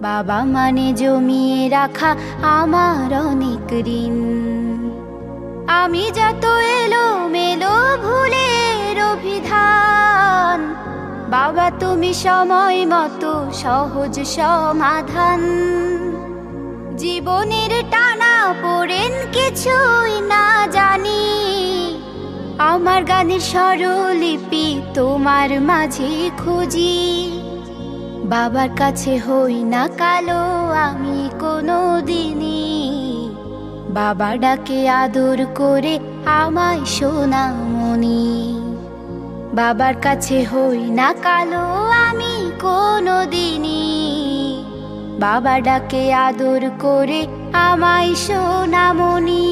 বাবা মানে জমিয়ে রাখা আমার অনেক ঋণ। আমি যত এলো মেলো ভুলের অভিধান, বাবা তুমি সময় মতো সহজ সমাধান। জীবনের টানা পড়েন কিছুই না জানি, আমার গানের স্বরলিপি তোমার মাঝে খুঁজি। বাবার কাছে হই না কালো আমি কোনো দিনই, বাবা ডাকে আদর করে আমায় সোনামণি। বাবার কাছে হই না কালো আমি কোনো দিনই, বাবা ডাকে আদর করে আমায় সোনামণি।